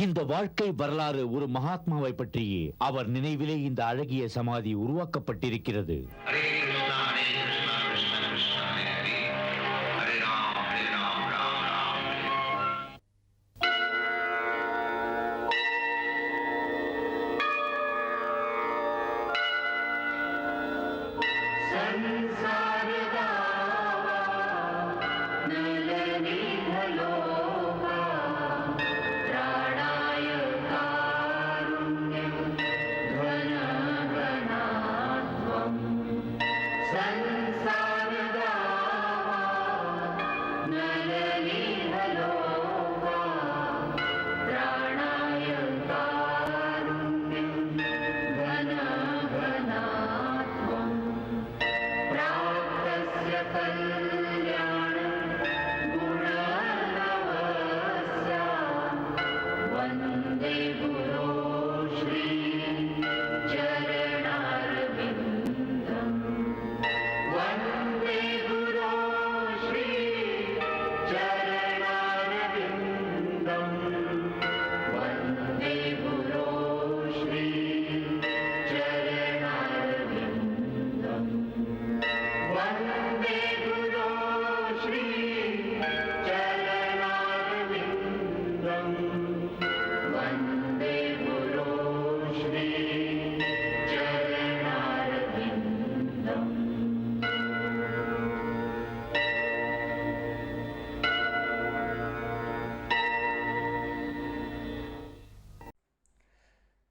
இந்த வாழ்க்கை வரலாறு ஒரு மகாத்மாவை பற்றியே அவர் நினைவிலே இந்த அழகிய சமாதி உருவாக்கப்பட்டிருக்கிறது.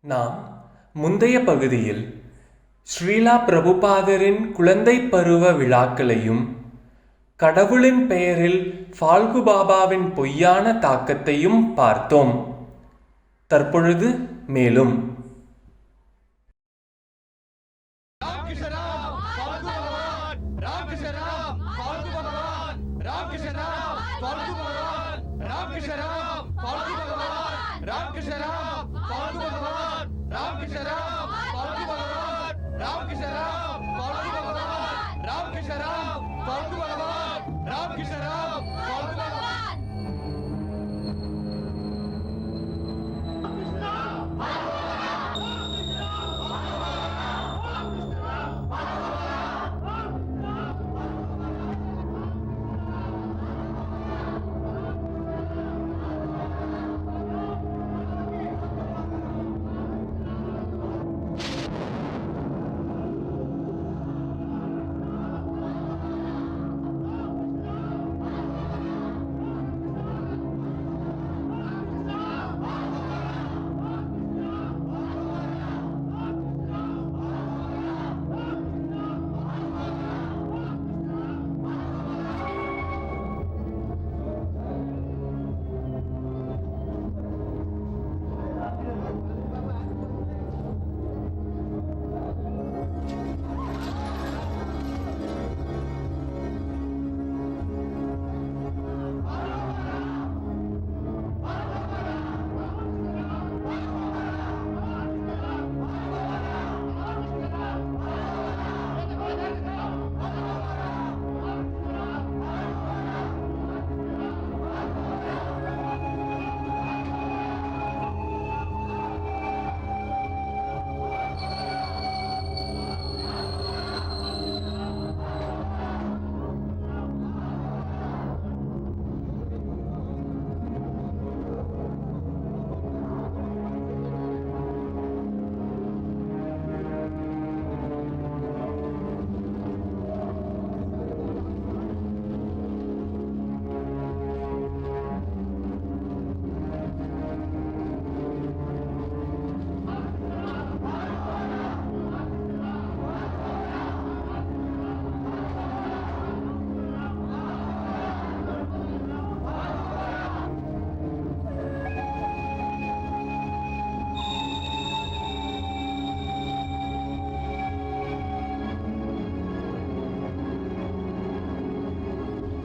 நாம் முந்தைய பகுதியில் ஸ்ரீலா பிரபுபாதரின் குழந்தை பருவ விழாக்களையும் கடவுளின் பெயரில் ஃபால்கு பாபாவின் பொய்யான தாக்கத்தையும் பார்த்தோம். தற்பொழுது மேலும்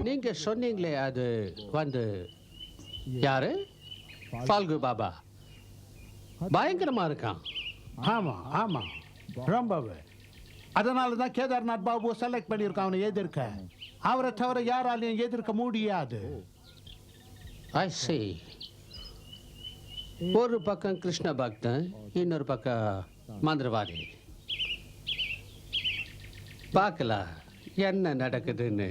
நீங்க சொன்னீங்களே அது வந்து யாரு? ஃபால்கு பாபா பயங்கரமா இருக்கான். ஆமா ஆமா ரொம்பவே. அதனால தான் கேதார்நாத் பாபுவை செலக்ட் பண்ணியிருக்கான் அவனை எதிர்க்க. அவரை தவிர யாராலையும் எதிர்க்க முடியாது. I see. ஒரு பக்கம் கிருஷ்ண பக்தன், இன்னொரு பக்கம் மந்திரவாதி. பார்க்கலாம் என்ன நடக்குதுன்னு.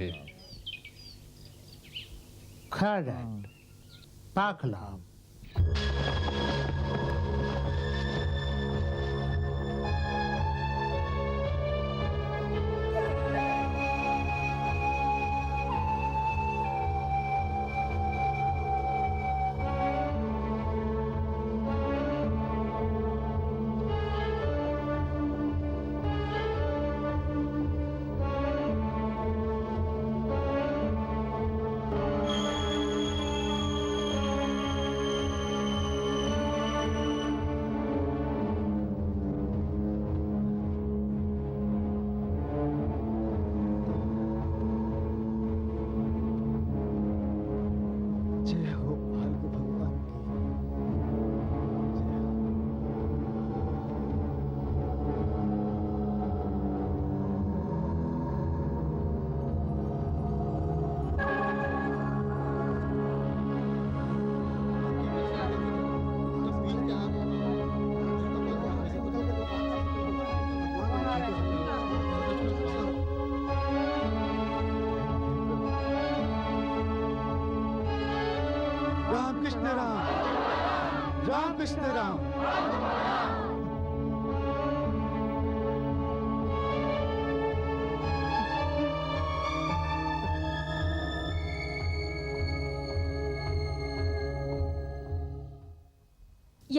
கரெக்ட், பார்க்கலாம்.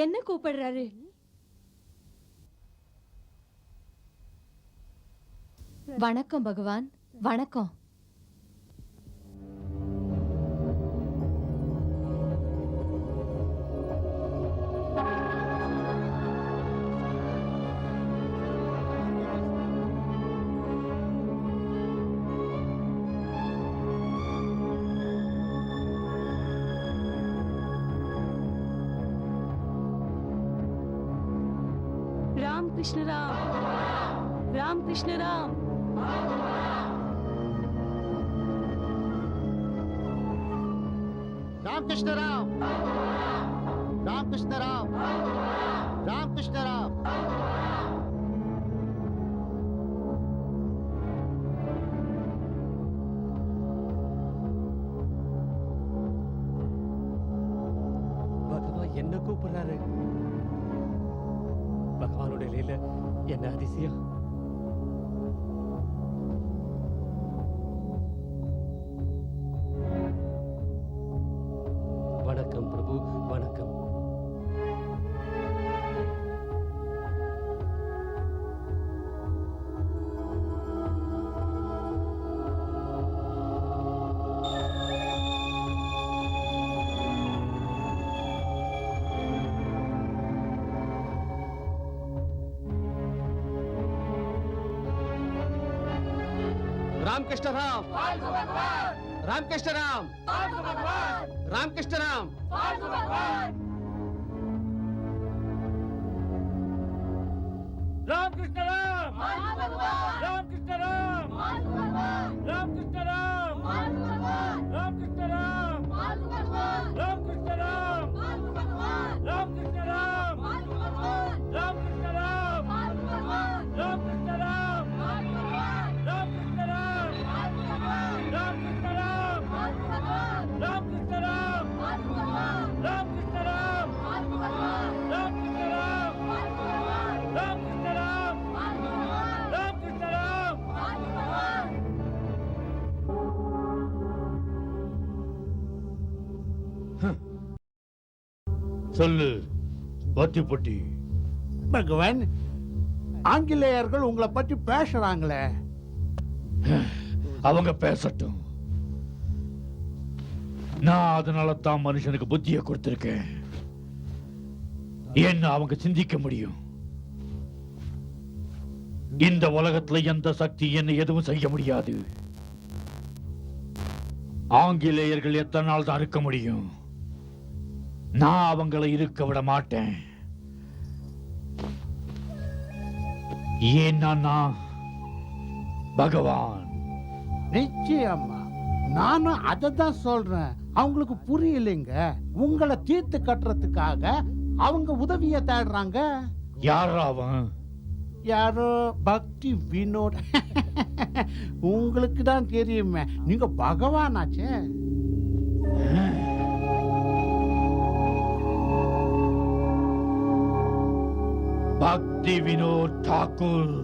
என்ன கூப்பிடுறாரு? வணக்கம் பகவான், வணக்கம். राम कृष्ण राम, राम कृष्ण राम. राम कृष्ण राम, राम कृष्ण राम, राम कृष्ण राम. பகவான் என்ன கூப்பிடுறாரு? பகவானுடைய லீல என்ன அதிசயம்! வணக்கம் பிரபு, வணக்கம். रामकृष्ण राम, रामकृष्ण राम, रामकृष्ण राम. रामकृष्ण राम, रामकृष्ण राम, रामकृष्ण राम, रामकृष्ण राम, रामकृष्ण राम, रामकृष्ण राम, रामकृष्ण राम, रामकृष्ण राम, रामकृष्ण राम, रामकृष्ण राम, रामकृष्ण राम, रामकृष्ण राम, रामकृष्ण राम, रामकृष्ण राम, रामकृष्ण राम. சொல்லு பத்தி. பகவான், ஆங்கிலேயர்கள் உங்களை பற்றி பேசுறாங்களே. அவங்க பேசட்டும். நான் அதனால தான் மனுஷனுக்கு புத்தியை கொடுத்திருக்கேன். என்ன அவங்க சிந்திக்க முடியும். இந்த உலகத்துல எந்த சக்தி என்ன எதுவும் செய்ய முடியாது. ஆங்கிலேயர்கள் எத்தனை நாள் தான் இருக்க முடியும்? நான் அவங்களை இருக்க விட மாட்டேன். ஏன்னா நான் பகவான். நிச்சயமா நானும் அதை தான் சொல்றேன். அவங்களுக்கு புரியலைங்க. உங்களை தீர்த்து கட்டுறதுக்காக அவங்க உதவிய தேடுறாங்க. யார் அவன்? யாரோ பக்தி வினோத். உங்களுக்கு தான் தெரியுமே, நீங்க பகவானாச்சே. பக்தி வினோத் தாக்கூர்.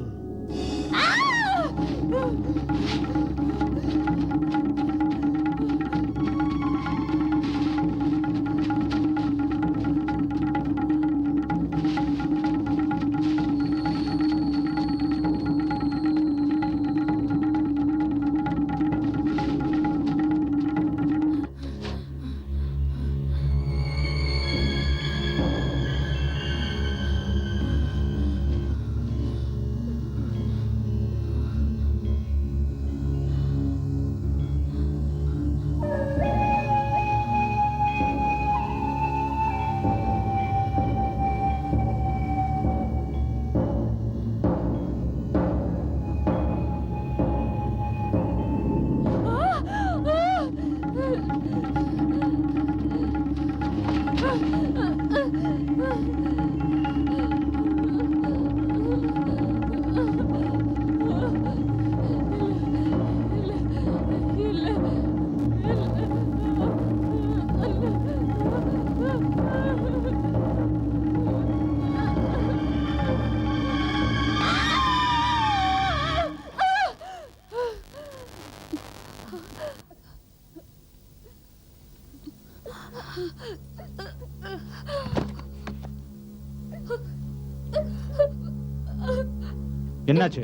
என்னாச்சு?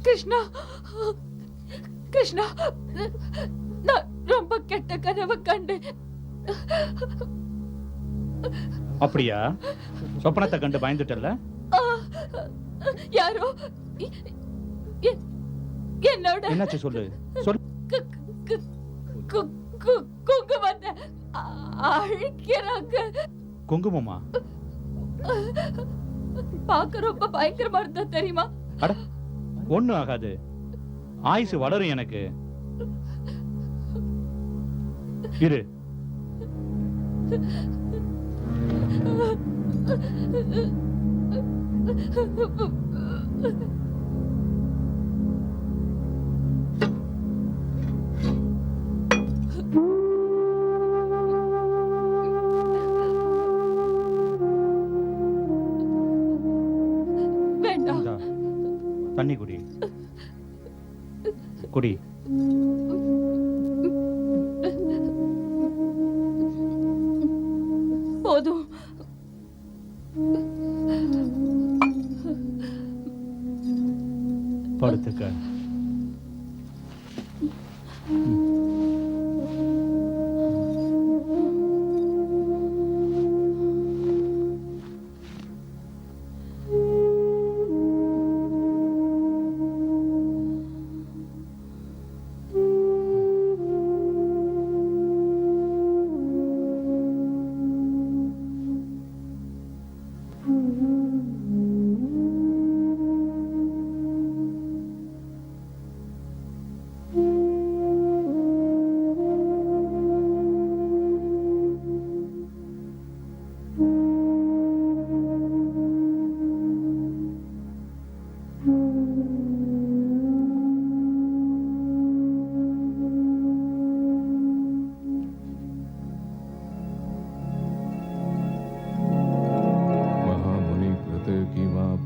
கிருஷ்ணா, கிருஷ்ணா, நான் ரொம்ப கெட்ட கனவு கண்டேன். அப்படியா? சொப்பனத்தை கண்டு பயந்துட்டல? யாரோ என்னோட என்னாச்சு சொல்லு சொல்லு. குங்குமத்தை அழிக்கிறாங்க. குங்குமமா? பார்க்க ரொம்ப பயங்கரமா இருந்தா தெரியுமா? அட ஒண்ணும் ஆகாது, ஆயுசு வளரும் எனக்கு. இரு. வேண்டாம். இந்தா, தண்ணி குடி. குடி. போதும். படுத்துக்க.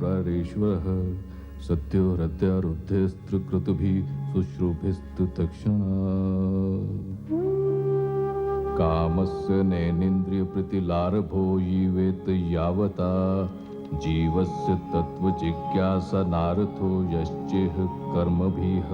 प्रारेश्वरः सत्यो हत्यारुद्धेस्त्रिक्रतुभिः शुश्रूभिस्तु तक्षणा कामस्य नैनेन्द्रियप्रीतिलारभो जीवेत यावता जीवस्य तत्त्वजिज्ञासा नारथो यश्चेह कर्मभिः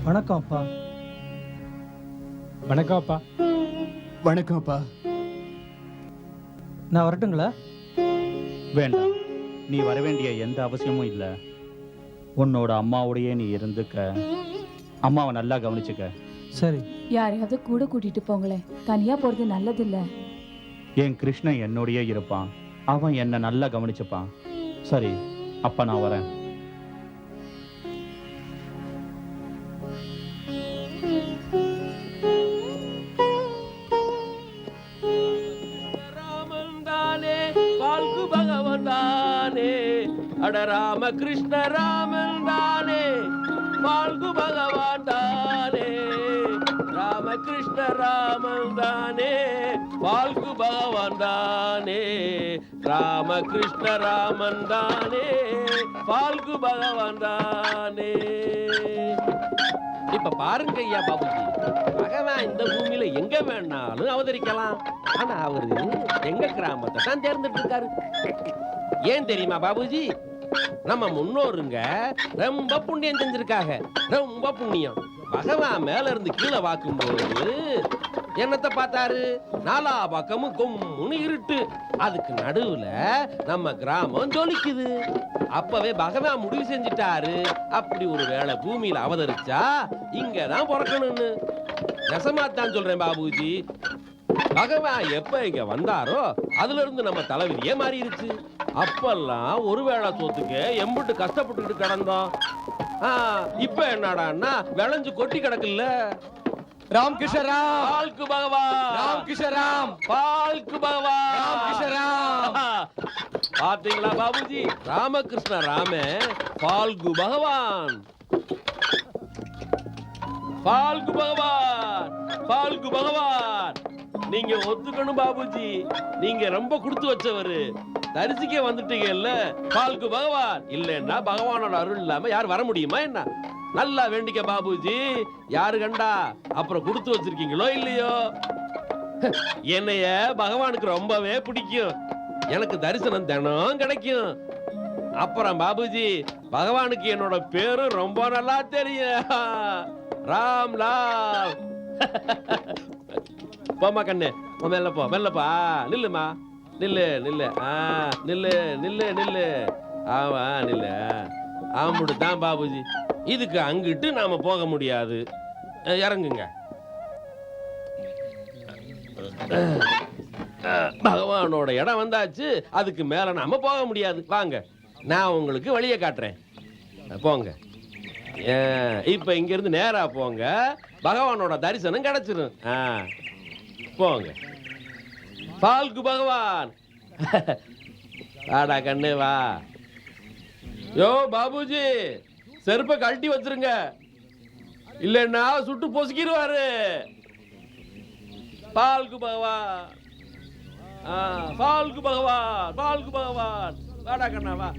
வணக்கம் அப்பா. வணக்கம் அப்பா. வணக்கம்ப்பா. நான் வரட்டுங்களா? வேண்டாம், நீ வர வேண்டிய எந்த அவசியமும் இல்லை. உன்னோட அம்மாவோடையே நீ இருந்துக்க, அம்மாவை நல்லா கவனிச்சுக்க. சரி. யாரையாவது கூட கூட்டிட்டு போங்களேன், தனியா போறது நல்லதில்ல. என் கிருஷ்ணன் என்னோடயே இருப்பான், அவன் என்னை நல்லா கவனிச்சுப்பான். சரி, அப்ப நான் வரேன். பால்கு பகவான் தானே, அட ராம கிருஷ்ண ராமன் தானே, பால்கு பகவான் தானே, ராம கிருஷ்ண ராமன் தானே, பால்கு பகவான் தானே, ராம கிருஷ்ண ராமன் தானே, பால்கு பகவான் தானே. இப்ப பாருங்க ஐயா பாபுஜி, பகவான் இந்த பூமியில எங்க வேணாலும் அவதரிக்கலாம். ஆனா அவரு எங்க கிராமத்தை தான் தேர்ந்தெடுத்து இருக்காரு. ஏன் தெரியுமா பாபுஜி? நம்ம முன்னோருங்க ரொம்ப புண்ணியம் செஞ்சிருக்காங்க, ரொம்ப புண்ணியம். பகவான் மேல இருந்து கீழே பார்க்கும்போது என்னத்தை பார்த்தாரு? நாலா பக்கமும் கொம்முன்னு இருட்டு, அதுக்கு நடுவுல நம்ம கிராமம் ஜொலிக்குது. அப்பவே பகவான் முடிவு செஞ்சிட்டாரு, அப்படி ஒரு வேளை பூமியில அவதரிச்சா இங்கதான் பிறக்கணும்னு. நெசமாத்தான் சொல்றேன் பாபுஜி. பகவான் எப்ப இங்க வந்தாரோ அதுல இருந்து நம்ம தலைவிதியே மாறிடுச்சு. அப்பெல்லாம் ஒரு வேளை சோத்துக்கு எம்பிட்டு கஷ்டப்பட்டுக்கிட்டு கிடந்தோம். இப்ப என்னடான்னா விளைஞ்சு கொட்டி கிடக்குல்ல. ராம் கிருஷ்ண ராம், பால்கு பகவான், ராம் கிருஷ்ண ராம், பால்கு பகவான், ராம் கிருஷ்ண ராம். பாத்தீங்களா பாபுஜி? ராமகிருஷ்ண ராம பால்கு பகவான், பால்கு பகவான், பால்கு பகவான். நீங்க ஒத்துக்கணும் பாபுஜி, நீங்க ரொம்ப கொடுத்து வச்சவரு. தரிசிக்க வந்துட்டீங்கல்ல, பால்கு பகவான். இல்லைன்னா பகவானோட அருள் இல்லாம யார் வர முடியுமா என்ன? நல்லா வேண்டிக்க பாபுஜி. யாரு கண்டா அப்புறம் கொடுத்து வச்சிருக்கீங்களோ இல்லையோ. என்னைய பகவானுக்கு ரொம்பவே பிடிக்கும், எனக்கு தரிசனம் தினம் கிடைக்கும். அப்புறம் பாபுஜி, பகவானுக்கு என்னோட பேரும் ரொம்ப நல்லா தெரியும், ராம்லால். போமா கண்ணு, மெல்ல போ, மெல்லப்பா. நில்லுமா, நில்லு நில்லு, நில்லு நில்லு நில்லு. ஆமா நில்லு. ஆம்புடு தான் பாபுஜி. இதுக்கு அங்கிட்டு நாம போக முடியாது, இறங்குங்க. பகவானோட இடம் வந்தாச்சு, அதுக்கு மேல நாம போக முடியாது. வாங்க, நான் உங்களுக்கு வழியை காட்டுறேன். போங்க. இப்ப இங்க இருந்து நேரா போங்க, பகவானோட தரிசனம் கிடைச்சிரும். போங்க. பால்கு பகவான். வாடா கண்ணு வா. யோ பாபுஜி, செருப்பை கழட்டி வச்சிருங்க, இல்லைன்னா சுட்டு பொசுக்கிடுவாரு. பால்கு பகவான், பால்கு பகவான், பால்கு பகவான். வாடா கண்ணா வா.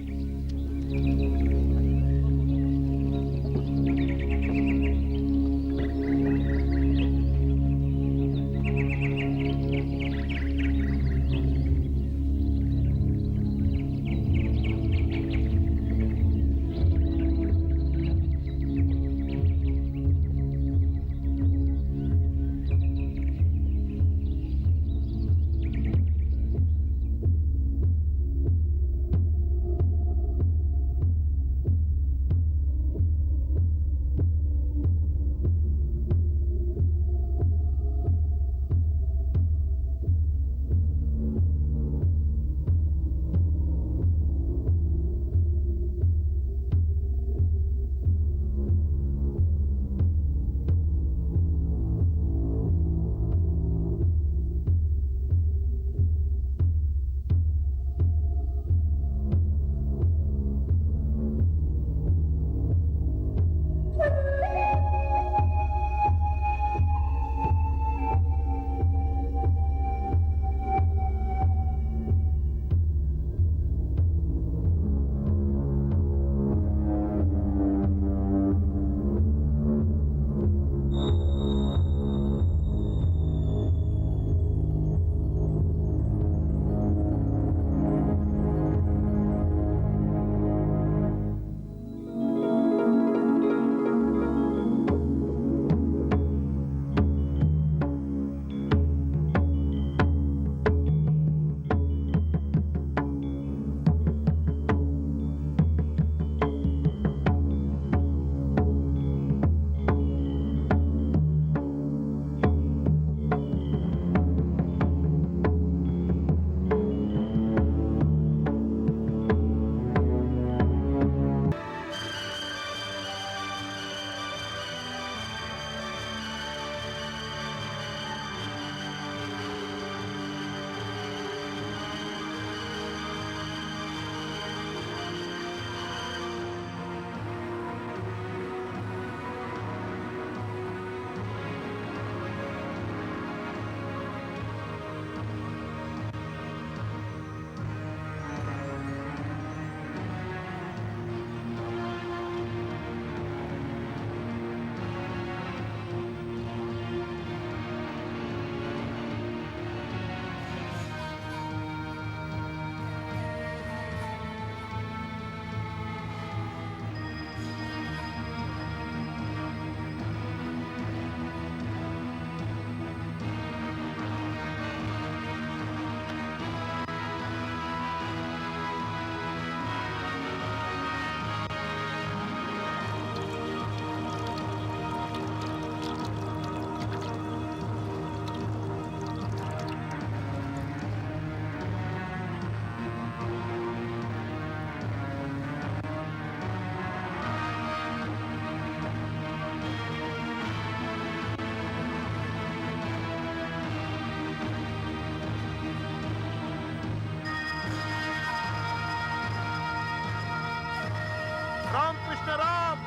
ராம் கிருஷ்ண ராம்,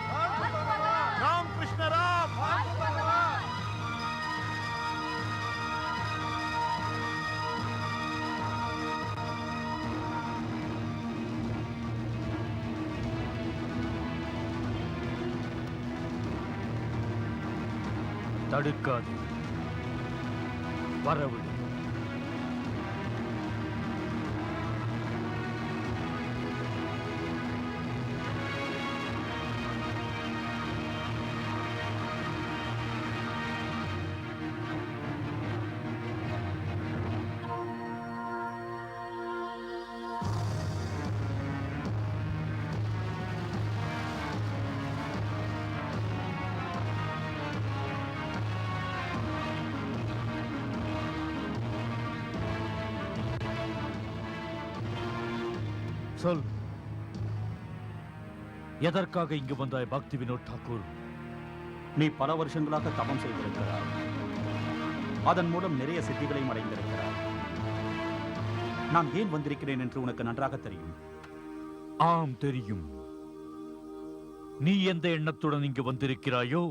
ராம் கிருஷ்ண ராம். தடுக்காது, வரவிடு. சொல், எதற்காக இங்கு வந்தாய் பக்தி வினோத் தாக்கூர்? நீ பல வருஷங்களாக தபம் செய்திருக்கிறாய். அதன் மூலம் நிறைய சித்திகளையும் அடைந்திருக்கிறாய். நான் ஏன் வந்திருக்கிறேன் என்று உனக்கு நன்றாக தெரியும். ஆம், தெரியும். நீ எந்த எண்ணத்துடன் இங்கு வந்திருக்கிறாயோ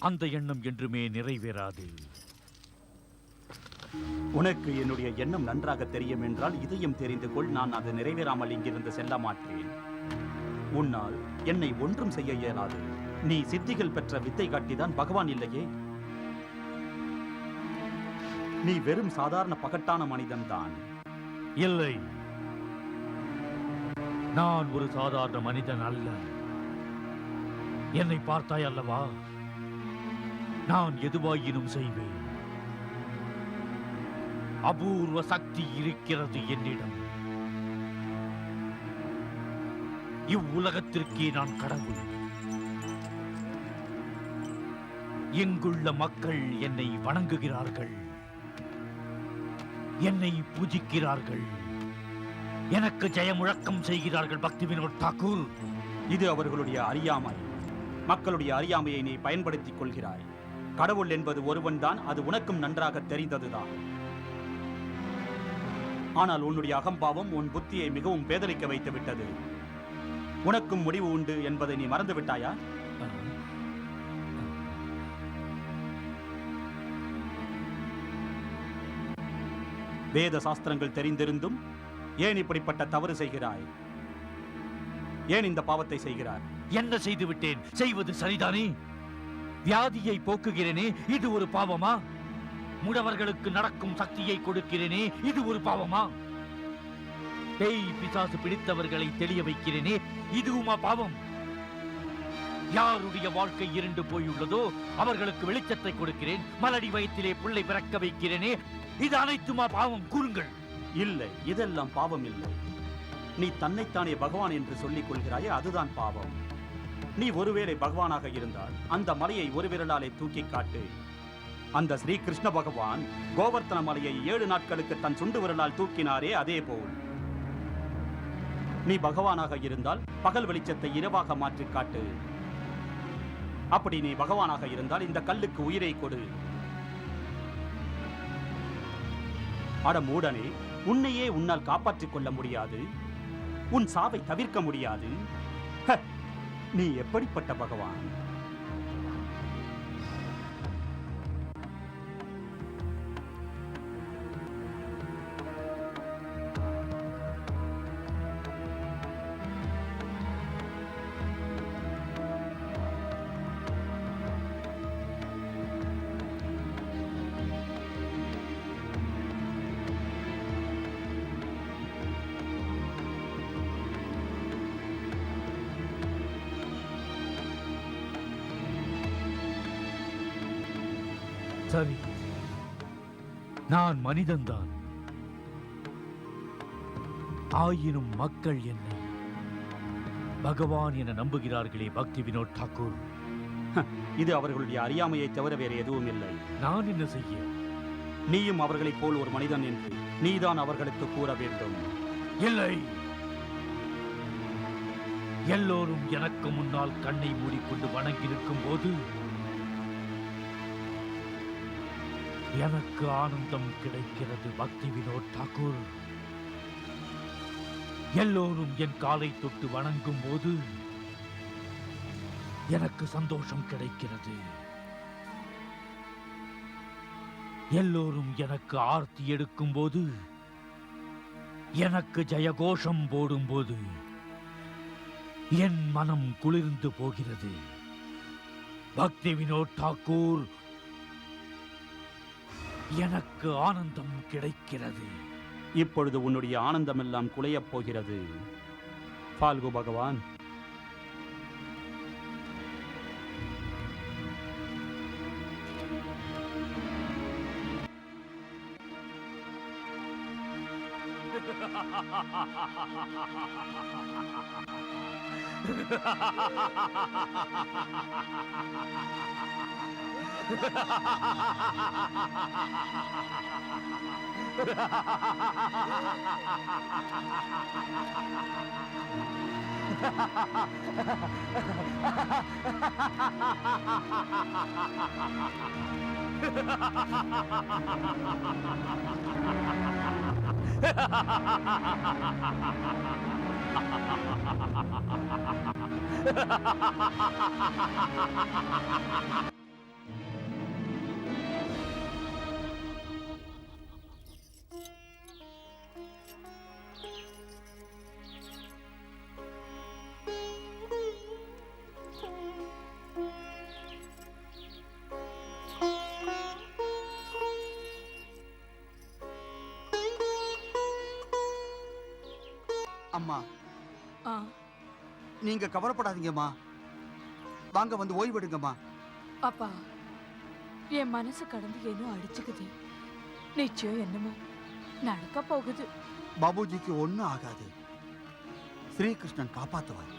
அந்த எண்ணம் என்றுமே நிறைவேறாது. உனக்கு என்னுடைய எண்ணம் நன்றாக தெரியும் என்றால் இதையும் தெரிந்து கொள், நான் அது நிறைவேறாமல் இங்கிருந்து செல்ல மாட்டேன். உன்னால் என்னை ஒன்றும் செய்ய இயலாது. நீ சித்திகள் பெற்ற வித்தை காட்டிதான் பகவான் இல்லையே. நீ வெறும் சாதாரண பகட்டான மனிதன்தான். இல்லை, நான் ஒரு சாதாரண மனிதன் அல்ல. என்னை பார்த்தாய் அல்லவா? நான் எதுவாயினும் செய்வேன். அபூர்வ சக்தி இருக்கிறது என்னிடம். இவ்வுலகத்திற்கே நான் கடவுள். இங்குள்ள மக்கள் என்னை வணங்குகிறார்கள், என்னை பூஜிக்கிறார்கள், எனக்கு ஜெயமுழக்கம் செய்கிறார்கள். பக்தி வினோத் தாக்கூர், இது அவர்களுடைய அறியாமை. மக்களுடைய அறியாமையை நீ பயன்படுத்திக் கொள்கிறாய். கடவுள் என்பது ஒருவன்தான், அது உனக்கும் நன்றாக தெரிந்ததுதான். ஆனால் உன்னுடைய அகம்பாவம் உன் புத்தியை மிகவும் பேதலிக்க வைத்து விட்டது. உனக்கும் முடிவு உண்டு என்பதை நீ மறந்து விட்டாயா? வேத சாஸ்திரங்கள் தெரிந்திருந்தும் ஏன் இப்படிப்பட்ட தவறு செய்கிறாய்? ஏன் இந்த பாவத்தை செய்கிறாய்? என்ன செய்து விட்டேன்? செய்வது சரிதானே? வியாதியை போக்குகிறேனே, இது ஒரு பாவமா? முடவர்களுக்கு நடக்கும் சக்தியை கொடுக்கிறேனே, இது ஒரு பாவமா? பேய் பிசாசு பிடித்தவர்களை தெளிய வைக்கிறேனே, இதுவுமா பாவம்? யாருடைய வாழ்க்கை இருண்டு போயுள்ளதோ அவர்களுக்கு வெளிச்சத்தை கொடுக்கிறேன். மலடி வயிற்றிலே புள்ளை பிறக்க வைக்கிறேனே, இது அனைத்துமா பாவம்? கூறுங்கள். இல்லை, இதெல்லாம் பாவம் இல்லை. நீ தன்னைத்தானே பகவான் என்று சொல்லிக் கொள்கிறாயே, அதுதான் பாவம். நீ ஒருவேளை பகவானாக இருந்தால் அந்த மலையை ஒரு விரலாலே தூக்கி காட்டு. அந்த ஸ்ரீ கிருஷ்ண பகவான் கோவர்த்தன மலையை 7 நாட்களுக்கு தன் சுண்டு விரலால் தூக்கினாரே, அதே போல் நீ பகவானாக இருந்தால் பகல் வெளிச்சத்தை இரவாக மாற்றி காட்டு. அப்படி நீ பகவானாக இருந்தால் இந்த கல்லுக்கு உயிரை கொடு. அட மூடனே, உன்னையே உன்னால் காப்பாற்றிக் கொள்ள முடியாது, உன் சாவை தவிர்க்க முடியாது. நீ எப்படிப்பட்ட பகவான்? சரி, நான் மனிதன்தான். ஆயினும் மக்கள் என்னை பகவான் என நம்புகிறார்களே பக்தி வினோத் தாக்கூர். இது அவர்களுடைய அறியாமையை தவிர வேறு எதுவும் இல்லை. நான் என்ன செய்ய? நீயும் அவர்களைப் போல் ஒரு மனிதன் என்று நீதான் அவர்களுக்கு கூற வேண்டும். இல்லை, எல்லோரும் எனக்கு முன்னால் கண்ணை மூடிக்கொண்டு வணங்கி நிற்கும் போது எனக்கு ஆனந்தம் கிடைக்கிறது பக்தி வினோத் தாக்கூர். எல்லோரும் என் காலை தொட்டு வணங்கும் போது எனக்கு சந்தோஷம் கிடைக்கிறது. எல்லோரும் எனக்கு ஆர்த்தி எடுக்கும் போது, எனக்கு ஜெயகோஷம் போடும்போது என் மனம் குளிர்ந்து போகிறது. பக்தி வினோத் தாக்கூர், எனக்கு ஆனந்தம் கிடைக்கிறது. இப்பொழுது உன்னுடைய ஆனந்தமெல்லாம் குலையப் போகிறது பால்கு பகவான். அம்மா, நீங்க கவலைப்படாதீங்கம்மா. வாங்க வந்து ஓய்வெடுங்கம்மா. அப்பா, என் மனசு கடந்து ஏனோ அடிச்சுக்குது. நிச்சயம் என்னமோ நடக்க போகுது. பாபுஜிக்கு ஒண்ணும் ஆகாது. ஸ்ரீகிருஷ்ணன் காப்பாத்துவார்.